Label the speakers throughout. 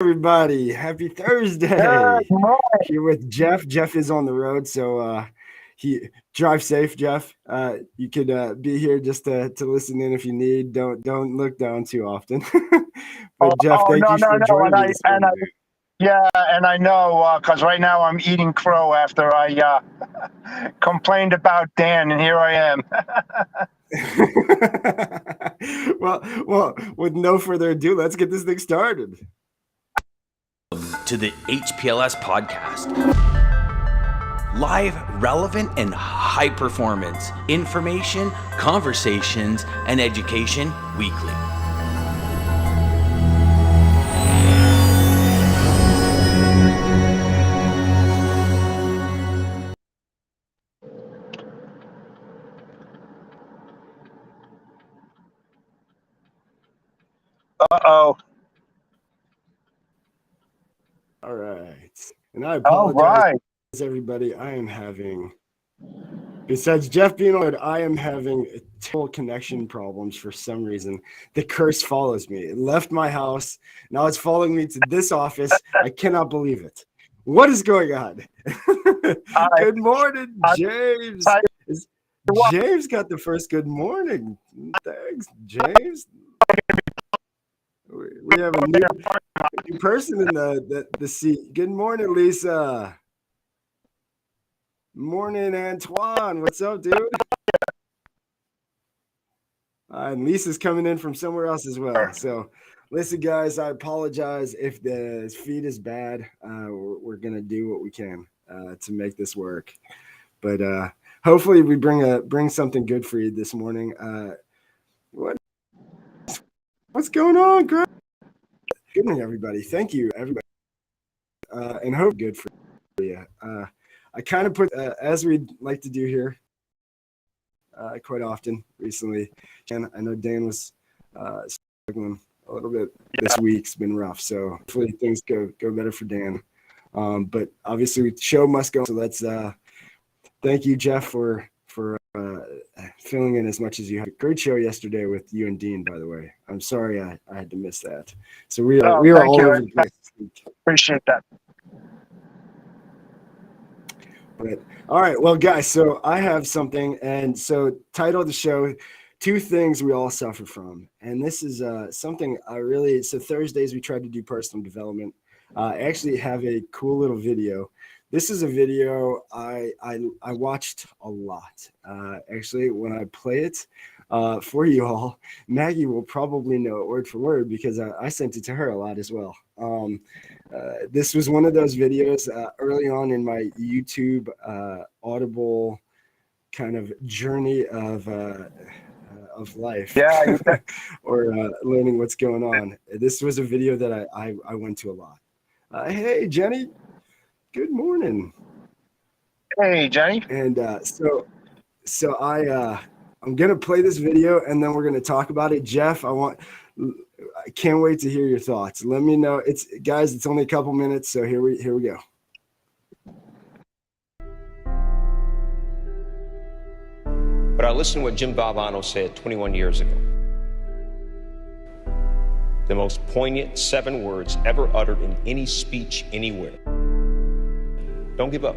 Speaker 1: Everybody, happy Thursday.
Speaker 2: Good morning.
Speaker 1: Here with Jeff. Jeff is on the road, so he drive safe, Jeff. You could be here just to listen in if you need. Don't look down too often. But Jeff, thank you for joining me this morning.
Speaker 2: And I know because right now I'm eating crow after I complained about Dan, and here I am.
Speaker 1: well, with no further ado, let's get this thing started.
Speaker 3: To the HPLS podcast. Live, relevant, and high performance information, conversations, and education weekly.
Speaker 2: Uh-oh.
Speaker 1: All right. And I apologize, everybody. I am having, besides Jeff being on it, I am having total connection problems for some reason. The curse follows me. It left my house. Now it's following me to this office. I cannot believe it. What is going on? Good morning, James. James got the first good morning. Thanks, James. We have a new person in the seat. Good morning, Lisa. Morning, Antoine. What's up, dude? And Lisa's coming in from somewhere else as well. So, listen, guys, I apologize if the feed is bad. We're going to do what we can to make this work. But hopefully we bring something good for you this morning. What's going on, Greg? Good morning, everybody. Thank you, everybody. And hope good for you. I kind of put, as we'd like to do here quite often recently, and I know Dan was struggling a little bit this week. It's been rough, so hopefully things go better for Dan. But obviously, the show must go. So let's thank you, Jeff, for filling in as much as you had. Great show yesterday with you and Dean, by the way. I'm sorry I had to miss that. So we are all over the place.
Speaker 2: Appreciate that.
Speaker 1: But all right, well, guys, so I have something, and so title of the show, 2 things we all suffer from. And this is something so Thursdays we try to do personal development. I actually have a cool little video. This is a video I watched a lot. Actually, when I play it for you all, Maggie will probably know it word for word because I sent it to her a lot as well. This was one of those videos early on in my YouTube Audible kind of journey of life, or learning what's going on. This was a video that I went to a lot. Hey, Jenny. Good morning.
Speaker 2: Hey, Jenny.
Speaker 1: And so I'm gonna play this video and then we're gonna talk about it. Jeff, I can't wait to hear your thoughts. Let me know. It's only a couple minutes, so here we go.
Speaker 4: But I listened to what Jim Valvano said 21 years ago. The most poignant 7 words ever uttered in any speech anywhere. Don't give up.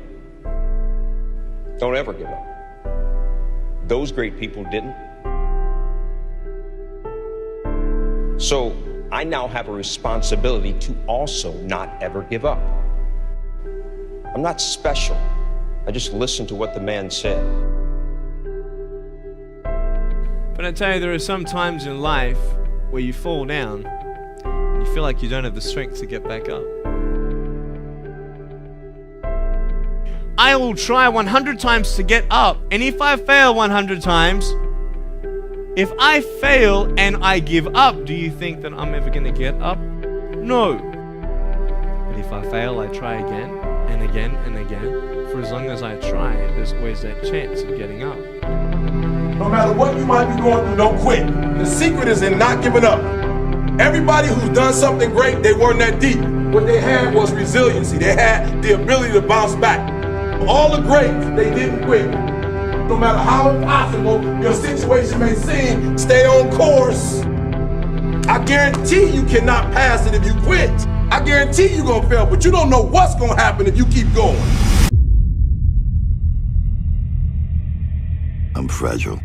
Speaker 4: Don't ever give up. Those great people didn't. So I now have a responsibility to also not ever give up. I'm not special. I just listened to what the man said.
Speaker 5: But I tell you, there are some times in life where you fall down and you feel like you don't have the strength to get back up. I will try 100 times to get up, and if I fail 100 times, if I fail and I give up, do you think that I'm ever going to get up? No. But if I fail, I try again and again and again. For as long as I try, there's always that chance of getting up.
Speaker 6: No matter what you might be going through, don't quit. The secret is in not giving up. Everybody who's done something great, they weren't that deep. What they had was resiliency. They had the ability to bounce back. All the greats, they didn't quit. No matter how impossible your situation may seem, stay on course. I guarantee you cannot pass it if you quit. I guarantee you're gonna fail, but you don't know what's gonna happen if you keep going.
Speaker 7: I'm fragile.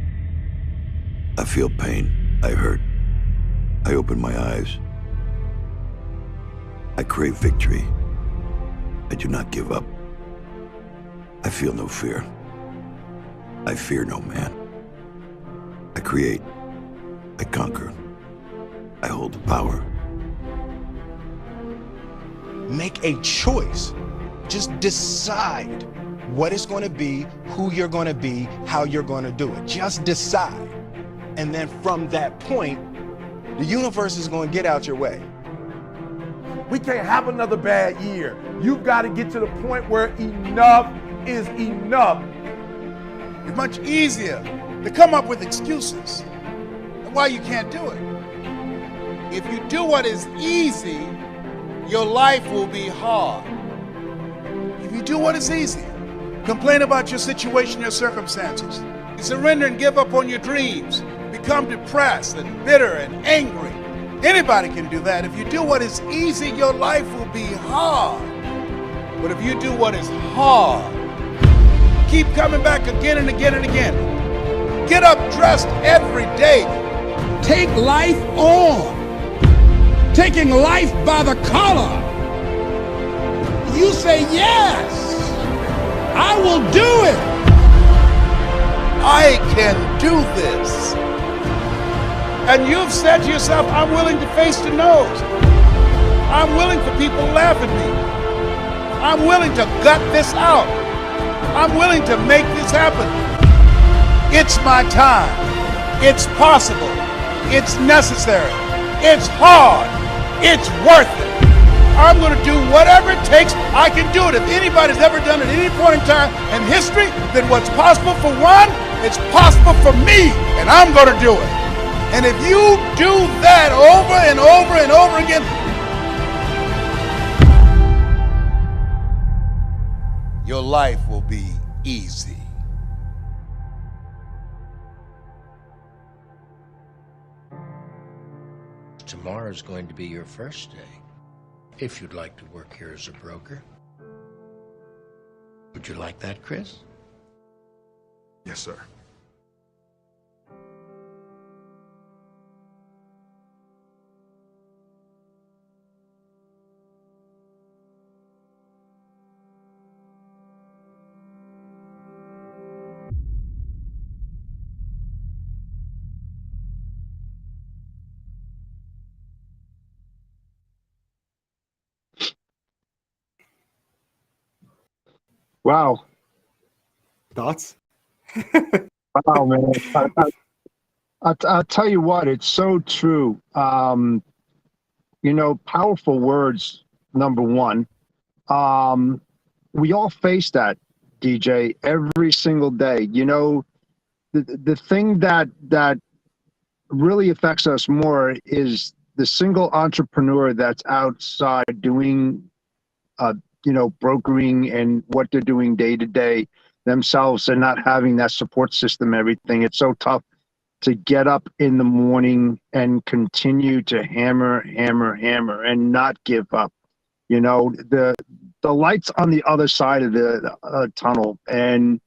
Speaker 7: I feel pain. I hurt. I open my eyes. I crave victory. I do not give up. I feel no fear. I fear no man. I create. I conquer. I hold the power.
Speaker 8: Make a choice. Just decide what it's going to be, who you're going to be, how you're going to do it. Just decide. And then from that point, the universe is going to get out your way.
Speaker 6: We can't have another bad year. You've got to get to the point where enough is enough.
Speaker 9: It's much easier to come up with excuses and why you can't do it. If you do what is easy, your life will be hard. If you do what is easy, complain about your situation, your circumstances, you surrender and give up on your dreams, become depressed and bitter and angry. Anybody can do that. If you do what is easy, your life will be hard. But if you do what is hard, keep coming back again and again and again. Get up dressed every day.
Speaker 10: Take life on. Taking life by the collar. You say, yes, I will do it.
Speaker 9: I can do this. And you've said to yourself, I'm willing to face the no's. I'm willing for people to laugh at me. I'm willing to gut this out. I'm willing to make this happen. It's my time. It's possible. It's necessary. It's hard. It's worth it. I'm going to do whatever it takes. I can do it. If anybody's ever done it at any point in time in history, then what's possible for one, it's possible for me, and I'm going to do it. And if you do that over and over and over again, your life will be easy.
Speaker 11: Tomorrow is going to be your first day. If you'd like to work here as a broker. Would you like that, Chris?
Speaker 6: Yes, sir.
Speaker 2: Wow.
Speaker 1: Thoughts?
Speaker 2: Wow, man. I'll tell you what, it's so true. You know, powerful words, number one. We all face that, DJ, every single day. You know, the thing that really affects us more is the single entrepreneur that's outside doing you know, brokering and what they're doing day to day themselves and not having that support system, everything. It's so tough to get up in the morning and continue to hammer and not give up. You know, the light's on the other side of the tunnel, and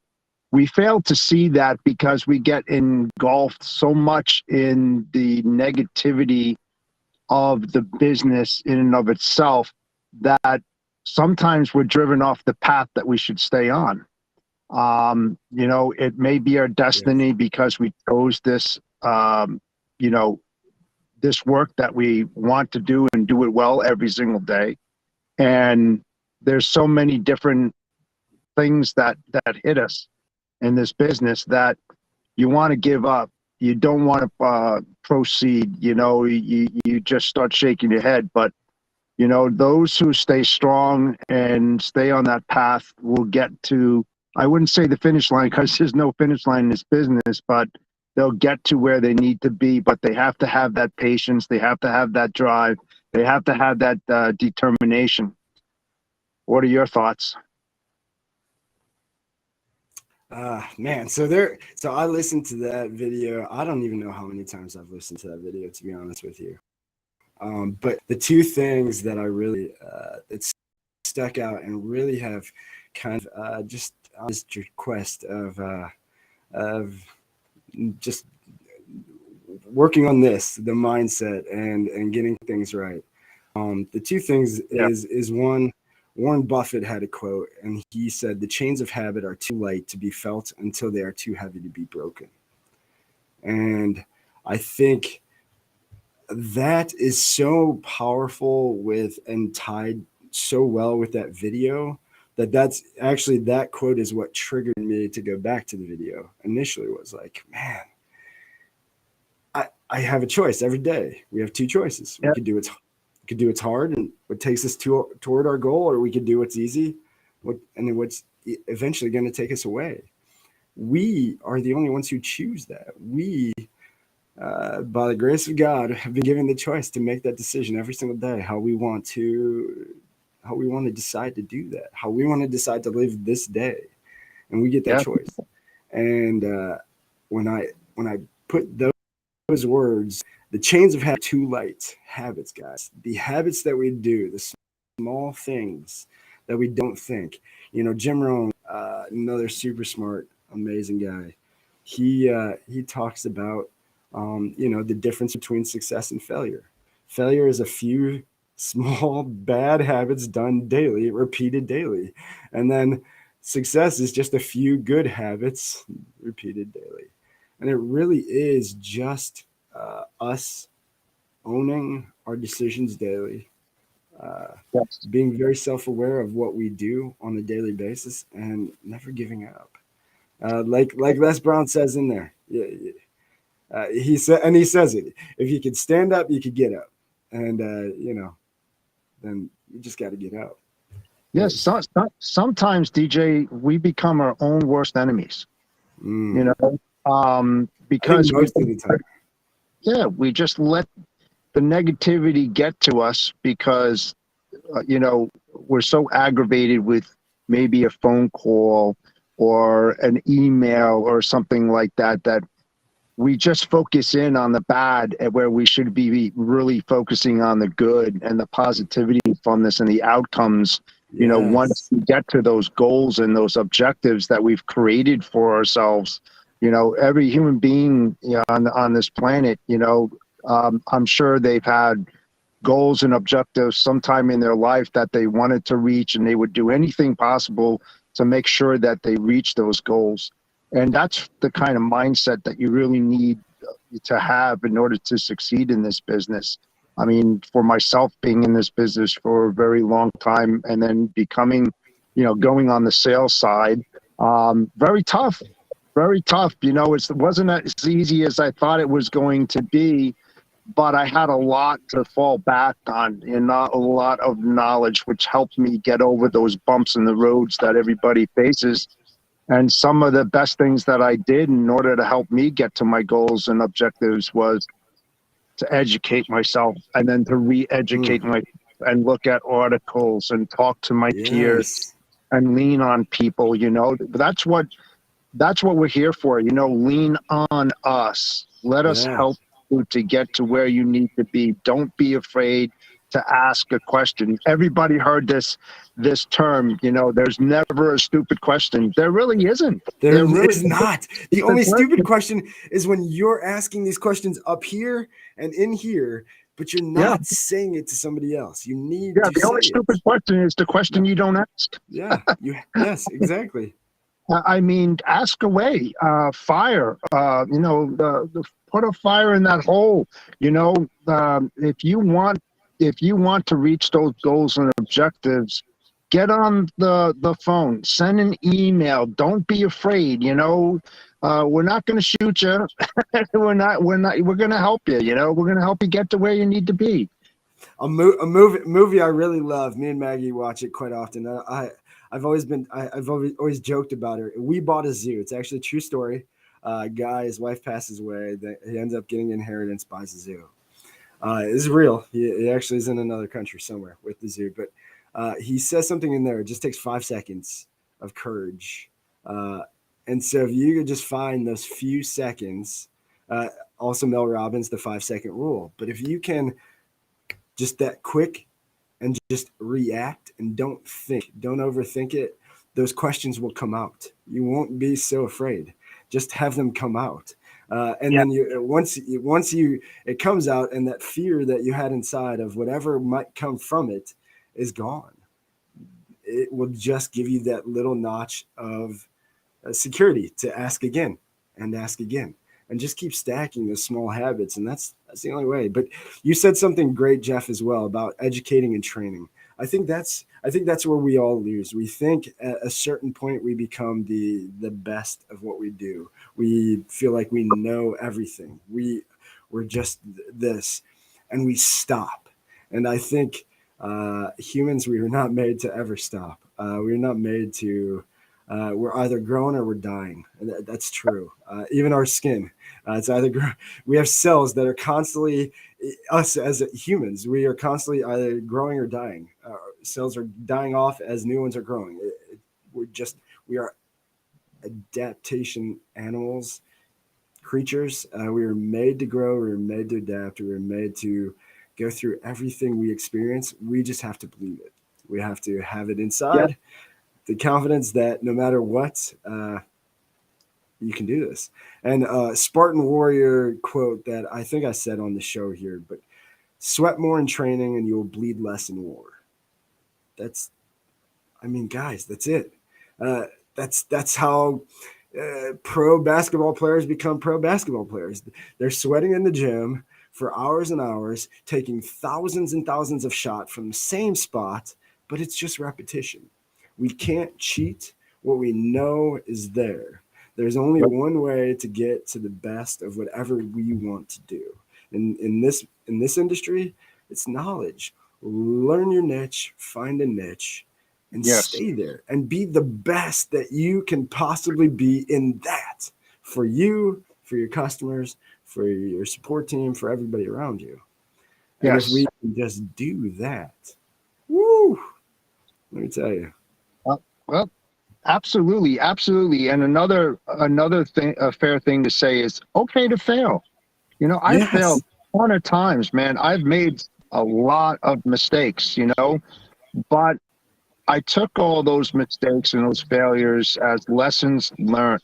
Speaker 2: we fail to see that because we get engulfed so much in the negativity of the business in and of itself that sometimes we're driven off the path that we should stay on. You know, it may be our destiny because we chose this, you know, this work that we want to do and do it well every single day. And there's so many different things that hit us in this business that you want to give up. You don't want to proceed. You know, you just start shaking your head. But you know, those who stay strong and stay on that path will get to, I wouldn't say the finish line because there's no finish line in this business, but they'll get to where they need to be. But they have to have that patience. They have to have that drive. They have to have that determination. What are your thoughts?
Speaker 1: Man, so I listened to that video. I don't even know how many times I've listened to that video, to be honest with you. But the two things that I really that stuck out and really have kind of just on this quest of just working on this, the mindset and getting things right. The two things is one, Warren Buffett had a quote, and he said, "The chains of habit are too light to be felt until they are too heavy to be broken." And I think that is so powerful with and tied so well with that video that's actually, that quote is what triggered me to go back to the video. Initially was like, man, I have a choice every day. We have two choices. We could do what's hard and what takes us toward our goal, or we could do what's easy, what's eventually going to take us away. We are the only ones who choose that. We, by the grace of God, have been given the choice to make that decision every single day, how we want to decide to do that, how we want to decide to live this day, and we get that choice. And when I put those words, the chains of habit, too light habits, guys, the habits that we do, the small things that we don't think. Jim Rohn, another super smart, amazing guy, he talks about the difference between success and failure. Failure is a few small bad habits done daily, repeated daily, and then success is just a few good habits repeated daily. And it really is just us owning our decisions daily, being very self-aware of what we do on a daily basis, and never giving up. Like Les Brown says in there, he says it. If you could stand up, you could get up, and then you just got to get up.
Speaker 2: Yes, sometimes, DJ, we become our own worst enemies. Because
Speaker 1: most of the time,
Speaker 2: we just let the negativity get to us because we're so aggravated with maybe a phone call or an email or something like that we just focus in on the bad, where we should be really focusing on the good and the positivity from this and the outcomes. Once we get to those goals and those objectives that we've created for ourselves, every human being on this planet, I'm sure they've had goals and objectives sometime in their life that they wanted to reach, and they would do anything possible to make sure that they reach those goals. And that's the kind of mindset that you really need to have in order to succeed in this business. I mean, for myself, being in this business for a very long time and then becoming, going on the sales side, very tough, very tough. It wasn't as easy as I thought it was going to be, but I had a lot to fall back on and not a lot of knowledge, which helped me get over those bumps in the roads that everybody faces. And some of the best things that I did in order to help me get to my goals and objectives was to educate myself, and then to re-educate myself and look at articles and talk to my peers and lean on people. That's what we're here for. Lean on us. Let us help you to get to where you need to be. Don't be afraid to ask a question. Everybody heard this term, there's never a stupid question. There really isn't.
Speaker 1: There really is not. The only stupid question is when you're asking these questions up here and in here, but you're not saying it to somebody else. You need to
Speaker 2: the only stupid question is the question you don't ask.
Speaker 1: Yes, exactly.
Speaker 2: I mean, ask away, fire, put a fire in that hole. If you want to reach those goals and objectives, get on the phone, send an email. Don't be afraid. We're not going to shoot you. We're going to help you. We're going to help you get to where you need to be.
Speaker 1: A movie I really love. Me and Maggie watch it quite often. I've always joked about it. We Bought a Zoo. It's actually a true story. Guy, his wife passes away. He ends up getting inheritance, buys a zoo. It's real. He actually is in another country somewhere with the zoo. But he says something in there. It just takes 5 seconds of courage. And so if you could just find those few seconds, also Mel Robbins, the 5-second rule. But if you can just that quick and just react and don't think, don't overthink it. Those questions will come out. You won't be so afraid. Just have them come out. And then once it comes out, and that fear that you had inside of whatever might come from it is gone. It will just give you that little notch of security to ask again and ask again, and just keep stacking those small habits. And that's the only way. But you said something great, Jeff, as well, about educating and training. I think that's where we all lose. We think at a certain point we become the best of what we do. We feel like we know everything. We're just this, and we stop. And I think humans, we were not made to ever stop. We're not made to. We're either growing or we're dying. And that's true. Even our skin, it's either we have cells that are constantly, us as humans, we are constantly either growing or dying. Cells are dying off as new ones are growing. We are adaptation animals, creatures. We were made to grow. We were made to adapt. We were made to go through everything we experience. We just have to believe it. We have to have it inside. The confidence that no matter what, you can do this. And Spartan Warrior quote that I think I said on the show here, but sweat more in training and you'll bleed less in war. Guys, that's it. That's how pro basketball players become pro basketball players. They're sweating in the gym for hours and hours, taking thousands and thousands of shots from the same spot, but it's just repetition. We can't cheat what we know is there. There's only one way to get to the best of whatever we want to do. In this industry, it's knowledge. Learn your niche, find a niche, and stay there and be the best that you can possibly be in that, for you, for your customers, for your support team, for everybody around you. And if we can just do that, woo, let me tell you.
Speaker 2: Well, absolutely. And another thing, a fair thing to say is okay to fail. I've failed a ton of times, man. I've made a lot of mistakes, but I took all those mistakes and those failures as lessons learned.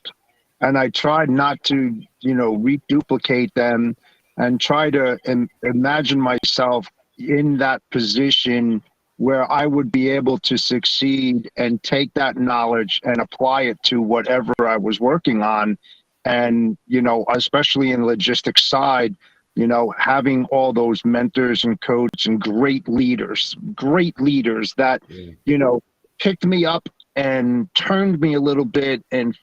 Speaker 2: And I tried not to, reduplicate them, and try to imagine myself in that position where I would be able to succeed and take that knowledge and apply it to whatever I was working on. And, especially in the logistics side, having all those mentors and coaches and great leaders that, picked me up and turned me a little bit and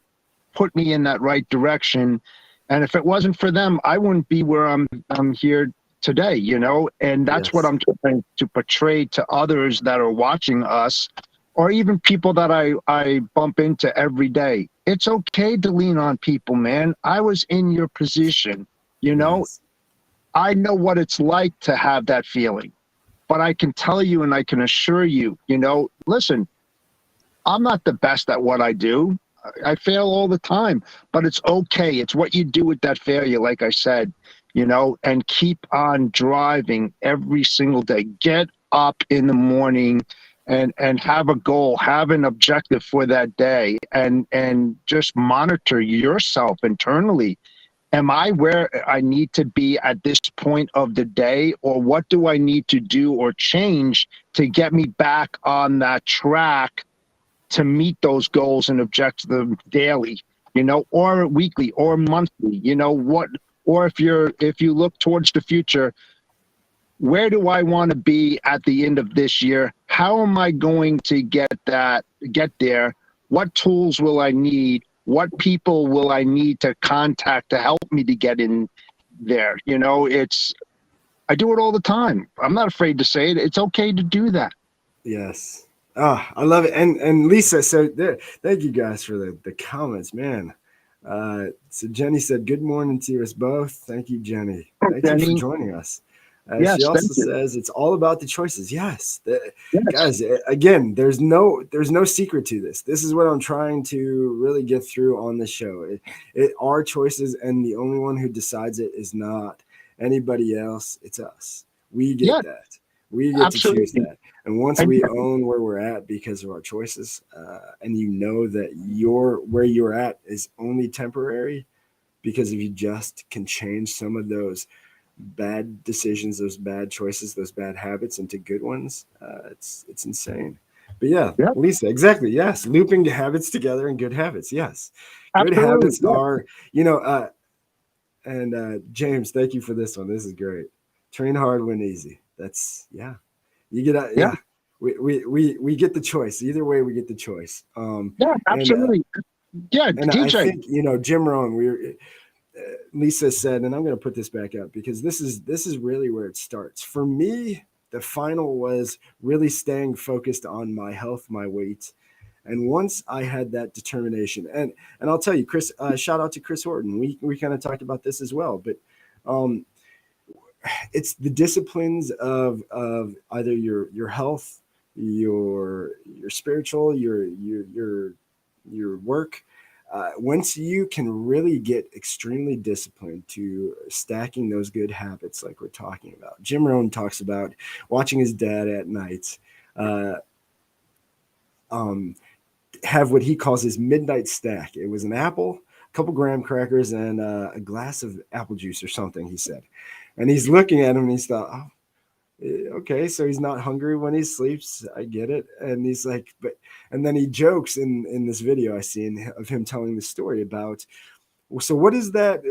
Speaker 2: put me in that right direction. And if it wasn't for them, I wouldn't be where I'm here today, and that's what I'm trying to portray to others that are watching us, or even people that I bump into every day. It's okay to lean on people, man. I was in your position, I know what it's like to have that feeling, but I can tell you and I can assure you, listen, I'm not the best at what I do. I fail all the time, but it's okay. It's what you do with that failure, like I said, and keep on driving every single day. Get up in the morning and have a goal, have an objective for that day, and just monitor yourself internally. Am I where I need to be at this point of the day, or what do I need to do or change to get me back on that track to meet those goals and objectives daily, or weekly or monthly, or if you look towards the future, where do I want to be at the end of this year? How am I going to get there? What tools will I need? What people will I need to contact to help me to get in there? I do it all the time. I'm not afraid to say it. It's okay to do that.
Speaker 1: Yes. Oh, I love it. And Lisa, so thank you guys for the comments, man. So Jenny said, good morning to us both. Thank you, Jenny. Thank you for joining us. She also says it's all about the choices. Yes. Guys, again, there's no secret to this. This is what I'm trying to really get through on the show. It our choices, and the only one who decides it is not anybody else. It's us. We get that. We get to choose
Speaker 2: Absolutely.
Speaker 1: that. And once
Speaker 2: And
Speaker 1: we own where we're at because of our choices, and you know that where you're at is only temporary, because if you just can change some of those bad decisions, those bad choices, those bad habits into good ones, it's insane. But yeah,
Speaker 2: yeah,
Speaker 1: Lisa, exactly. Yes, looping habits together and good habits. Yes, good
Speaker 2: absolutely.
Speaker 1: habits
Speaker 2: Yeah,
Speaker 1: are, and James, thank you for this one. This is great. Train hard, win easy. That's yeah. You get
Speaker 2: yeah,
Speaker 1: yeah. We get the choice. Either way, we get the choice.
Speaker 2: yeah,
Speaker 1: And
Speaker 2: absolutely. Yeah,
Speaker 1: I
Speaker 2: DJ.
Speaker 1: think Jim Rohn. Lisa said, and I'm going to put this back up because this is really where it starts for me. The final was really staying focused on my health, my weight, and once I had that determination, and I'll tell you, Chris, shout out to Chris Horton. We kind of talked about this as well, but um, it's the disciplines of either your health, your spiritual, your work. Once you can really get extremely disciplined to stacking those good habits, like we're talking about, Jim Rohn talks about watching his dad at night. Uh, um, have what he calls his midnight stack. It was an apple, a couple graham crackers, and a glass of apple juice or something, he said. And he's looking at him and he's thought, oh, okay, so he's not hungry when he sleeps. I get it. And he's like, but, and then he jokes in this video I seen of him telling the story about, well, so what is that?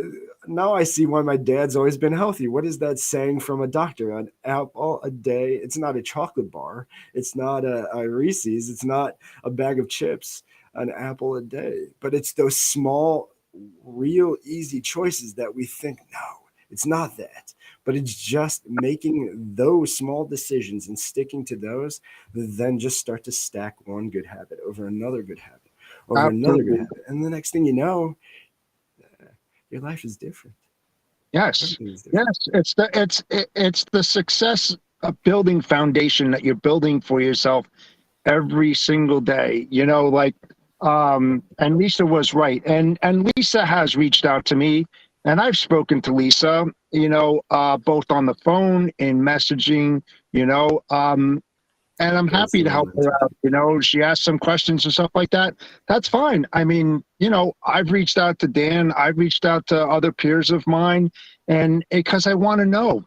Speaker 1: Now I see why my dad's always been healthy. What is that saying from a doctor? An apple a day. It's not a chocolate bar. It's not a Reese's. It's not a bag of chips. An apple a day. But it's those small, real easy choices that we think, no, it's not that. But it's just making those small decisions and sticking to those, then just start to stack one good habit over another good habit, over another good
Speaker 2: Absolutely.
Speaker 1: habit. And the next thing you know, your life is different.
Speaker 2: Yes.
Speaker 1: Everything is different.
Speaker 2: Yes. It's the success of building foundation that you're building for yourself every single day. And Lisa was right. And Lisa has reached out to me, and I've spoken to Lisa, both on the phone, in messaging, and I'm happy to help her out. She asked some questions and stuff like that. That's fine. I mean, I've reached out to Dan. I've reached out to other peers of mine, and because I want to know,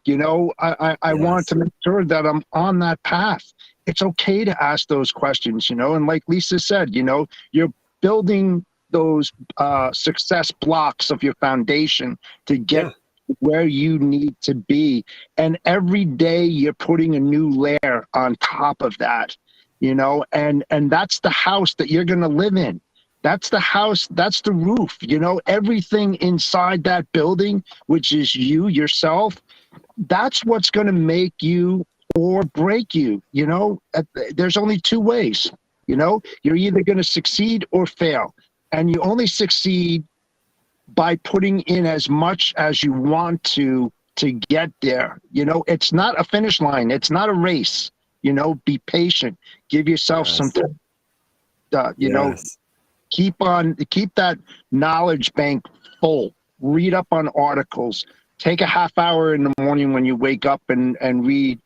Speaker 2: I want to make sure that I'm on that path. It's okay to ask those questions, and like Lisa said, you're building those success blocks of your foundation to get where you need to be. And every day you're putting a new layer on top of that, and that's the house that you're going to live in. That's the house, that's the roof, everything inside that building, which is you, yourself, that's what's going to make you or break you. There's only two ways. You're either going to succeed or fail, and you only succeed by putting in as much as you want to get there. It's not a finish line. It's not a race. Be patient. Give yourself some time. Keep that knowledge bank full. Read up on articles. Take a half hour in the morning when you wake up and read,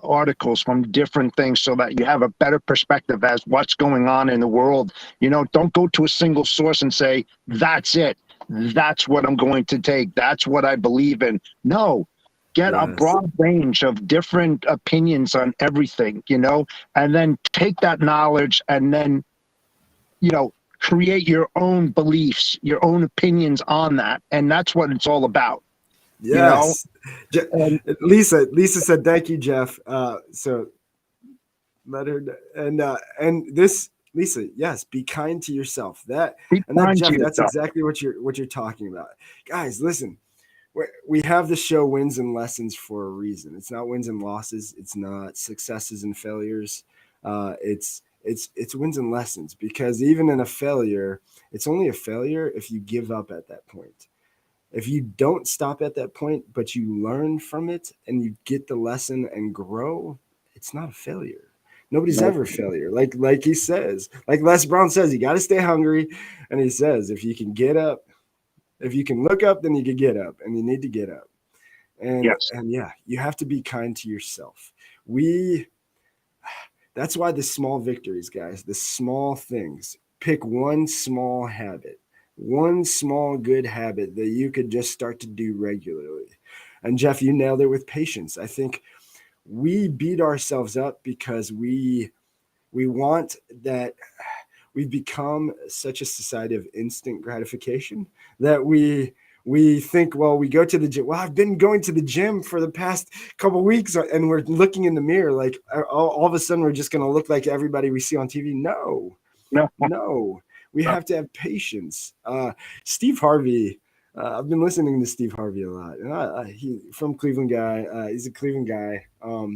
Speaker 2: articles from different things so that you have a better perspective as what's going on in the world. Don't go to a single source and say, that's it. That's what I'm going to take. That's what I believe in. No, get a broad range of different opinions on everything, and then take that knowledge and then, create your own beliefs, your own opinions on that. And that's what it's all about.
Speaker 1: Yes. Lisa said, thank you, Jeff. So let her, and this, Lisa, yes, be kind to yourself. Jeff, that's exactly what you're talking about. Guys, listen, we have the show Wins and Lessons for a reason. It's not wins and losses. It's not successes and failures. It's wins and lessons, because even in a failure, it's only a failure if you give up at that point. If you don't stop at that point, but you learn from it and you get the lesson and grow, it's not a failure. Nobody's ever a failure. Like he says, like Les Brown says, you got to stay hungry. And he says, if you can get up, if you can look up, then you can get up, and you need to get up. And yeah, you have to be kind to yourself. That's why the small victories, guys, the small things. Pick one small habit, one small good habit that you could just start to do regularly. And Jeff, you nailed it with patience. I think we beat ourselves up because we want that. We've become such a society of instant gratification that we think, well, we go to the gym. Well, I've been going to the gym for the past couple of weeks, and we're looking in the mirror like all of a sudden we're just going to look like everybody we see on TV. No, we have to have patience. Steve Harvey. I've been listening to Steve Harvey a lot, and he from Cleveland guy. He's a Cleveland guy,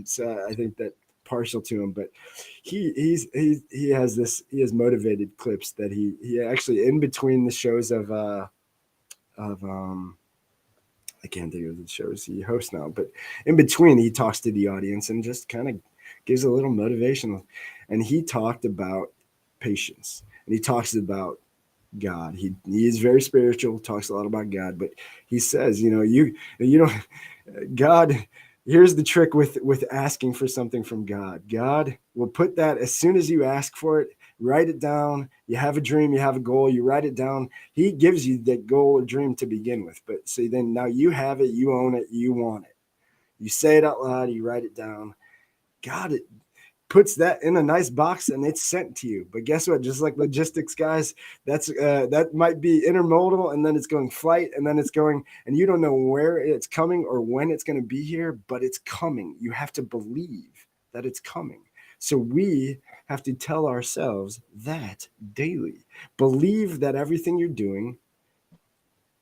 Speaker 1: so I think that partial to him, but he has motivated clips that he actually in between the shows of I can't think of the shows he hosts now, but in between he talks to the audience and just kind of gives a little motivation. And he talked about patience, and he talks about God. He is very spiritual, talks a lot about God, but he says, you know, God, here's the trick with asking for something from God. God will put that as soon as you ask for it, write it down. You have a dream, you have a goal, you write it down. He gives you that goal or dream to begin with. But so then now you have it, you own it, you want it. You say it out loud, you write it down. God, it puts that in a nice box and it's sent to you. But guess what? Just like logistics, guys, that might be intermodal, and then it's going flight, and then it's going, and you don't know where it's coming or when it's going to be here, but it's coming. You have to believe that it's coming. So we have to tell ourselves that daily. Believe that everything you're doing,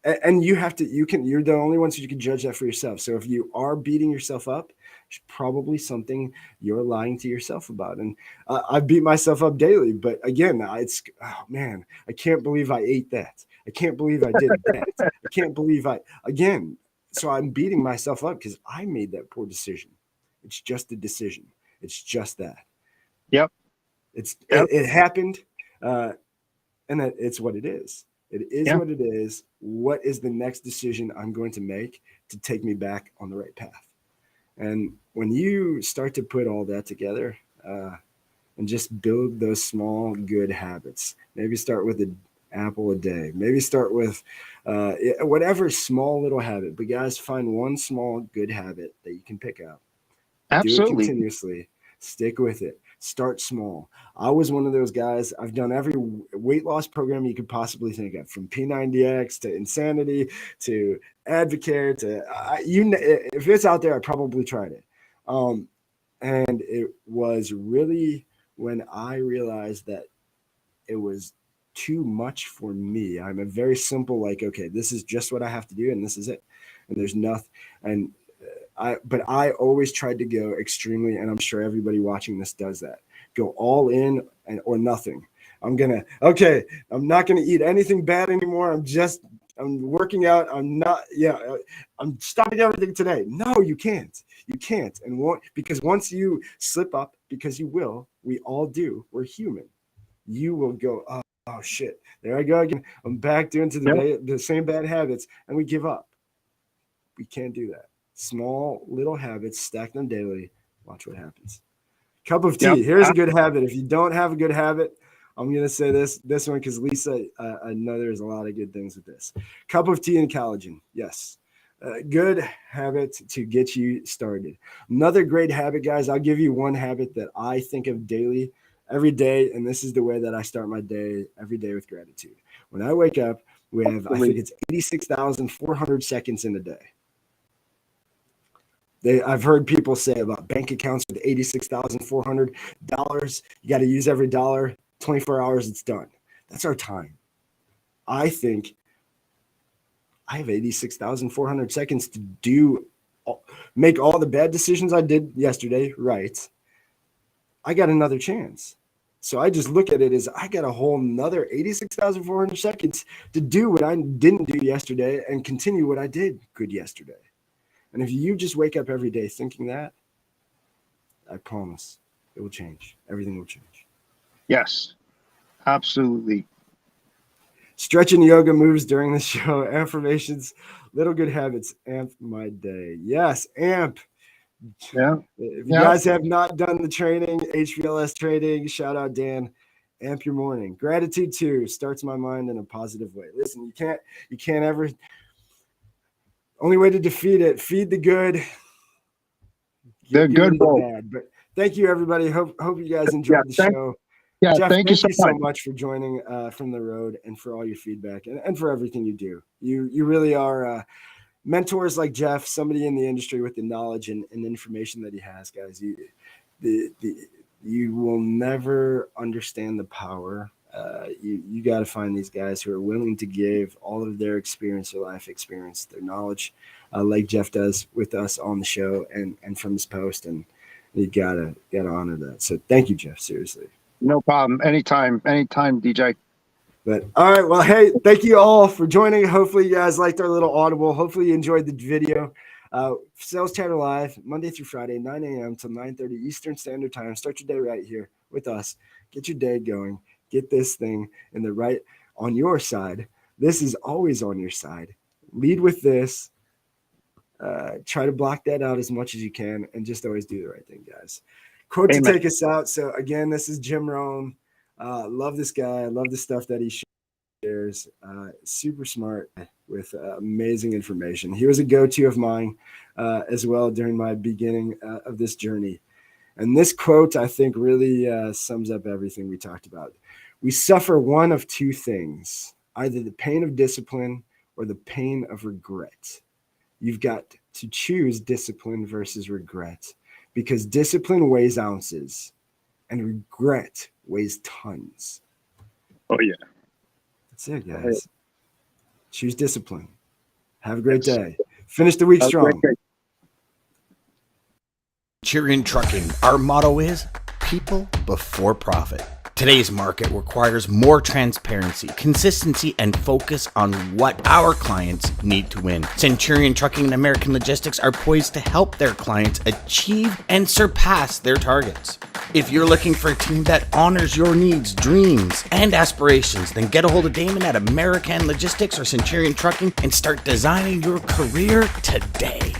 Speaker 1: and you're the only ones who can judge that for yourself. So if you are beating yourself up, it's probably something you're lying to yourself about. And I beat myself up daily, but again, I can't believe I ate that. I can't believe I did that. I can't believe again. So I'm beating myself up because I made that poor decision. It's just a decision. It's just that.
Speaker 2: Yep.
Speaker 1: It happened, and it's what it is. It is what it is. What is the next decision I'm going to make to take me back on the right path? And when you start to put all that together and just build those small good habits, maybe start with an apple a day, maybe start with whatever small little habit, but guys, find one small good habit that you can pick up.
Speaker 2: Absolutely.
Speaker 1: Do it continuously. Stick with it. Start small. I was one of those guys. I've done every weight loss program you could possibly think of, from P90X to Insanity to Advocare to if it's out there, I probably tried it. And it was really when I realized that it was too much for me. I'm a very simple, okay, this is just what I have to do, and this is it. And there's nothing. And but I always tried to go extremely, and I'm sure everybody watching this does that. Go all in or nothing. I'm not gonna eat anything bad anymore. I'm working out. I'm stopping everything today. No, you can't. You can't. And because once you slip up, because you will, we all do. We're human. You will go, oh shit, there I go again. I'm back doing the same bad habits, and we give up. We can't do that. Small little habits, stack them daily. Watch what happens. Cup of tea.
Speaker 2: Yep.
Speaker 1: Here's a good habit. If you don't have a good habit, I'm going to say this one because Lisa, I know there's a lot of good things with this. Cup of tea and collagen. Yes. Good habit to get you started. Another great habit, guys. I'll give you one habit that I think of daily, every day. And this is the way that I start my day every day, with gratitude. When I wake up, we have, I think it's 86,400 seconds in a day. I've heard people say about bank accounts with $86,400. You got to use every dollar. 24 hours, it's done. That's our time. I think I have 86,400 seconds to make all the bad decisions I did yesterday right. I got another chance. So I just look at it as I got a whole nother 86,400 seconds to do what I didn't do yesterday and continue what I did good yesterday. And if you just wake up every day thinking that, I promise it will change. Everything will change.
Speaker 2: Yes, absolutely.
Speaker 1: Stretching yoga moves during the show. Affirmations, little good habits. Amp my day. Yes, amp
Speaker 2: Yeah.
Speaker 1: If you guys have not done the training, HPLS training, shout out Dan. Amp your morning. Gratitude too starts my mind in a positive way. Listen, you can't ever. Only way to defeat it: feed the good.
Speaker 2: They're
Speaker 1: Get
Speaker 2: good,
Speaker 1: rid of the
Speaker 2: bro.
Speaker 1: bad. But thank you, everybody. Hope you guys enjoyed the show.
Speaker 2: Yeah,
Speaker 1: Jeff,
Speaker 2: thank you so
Speaker 1: much for joining from the road and for all your feedback and for everything you do. You really are mentors like Jeff, somebody in the industry with the knowledge and information that he has, guys. You will never understand the power. You got to find these guys who are willing to give all of their experience, their life experience, their knowledge, like Jeff does with us on the show and from his post. And you gotta honor that. So thank you, Jeff. Seriously.
Speaker 2: No problem. Anytime, DJ.
Speaker 1: But all right, well, hey, thank you all for joining. Hopefully you guys liked our little audible. Hopefully you enjoyed the video. Sales Chatter Live, Monday through Friday, 9 a.m. to 9:30 Eastern Standard Time. Start your day right here with us. Get your day going. Get this thing in the right on your side. This is always on your side. Lead with this. Try to block that out as much as you can and just always do the right thing, guys. Quote Amen. To take us out. So again, this is Jim Rohn. Love this guy. I love the stuff that he shares. Super smart with amazing information. He was a go-to of mine as well during my beginning of this journey. And this quote, I think, really sums up everything we talked about. We suffer one of two things, either the pain of discipline or the pain of regret. You've got to choose discipline versus regret, because discipline weighs ounces and regret weighs tons.
Speaker 2: Oh, yeah.
Speaker 1: That's it, guys. Choose discipline. Have a great day. Finish the week strong.
Speaker 3: Centurion Trucking. Our motto is people before profit. Today's market requires more transparency, consistency, and focus on what our clients need to win. Centurion Trucking and American Logistics are poised to help their clients achieve and surpass their targets. If you're looking for a team that honors your needs, dreams, and aspirations, then get a hold of Daman at American Logistics or Centurion Trucking and start designing your career today.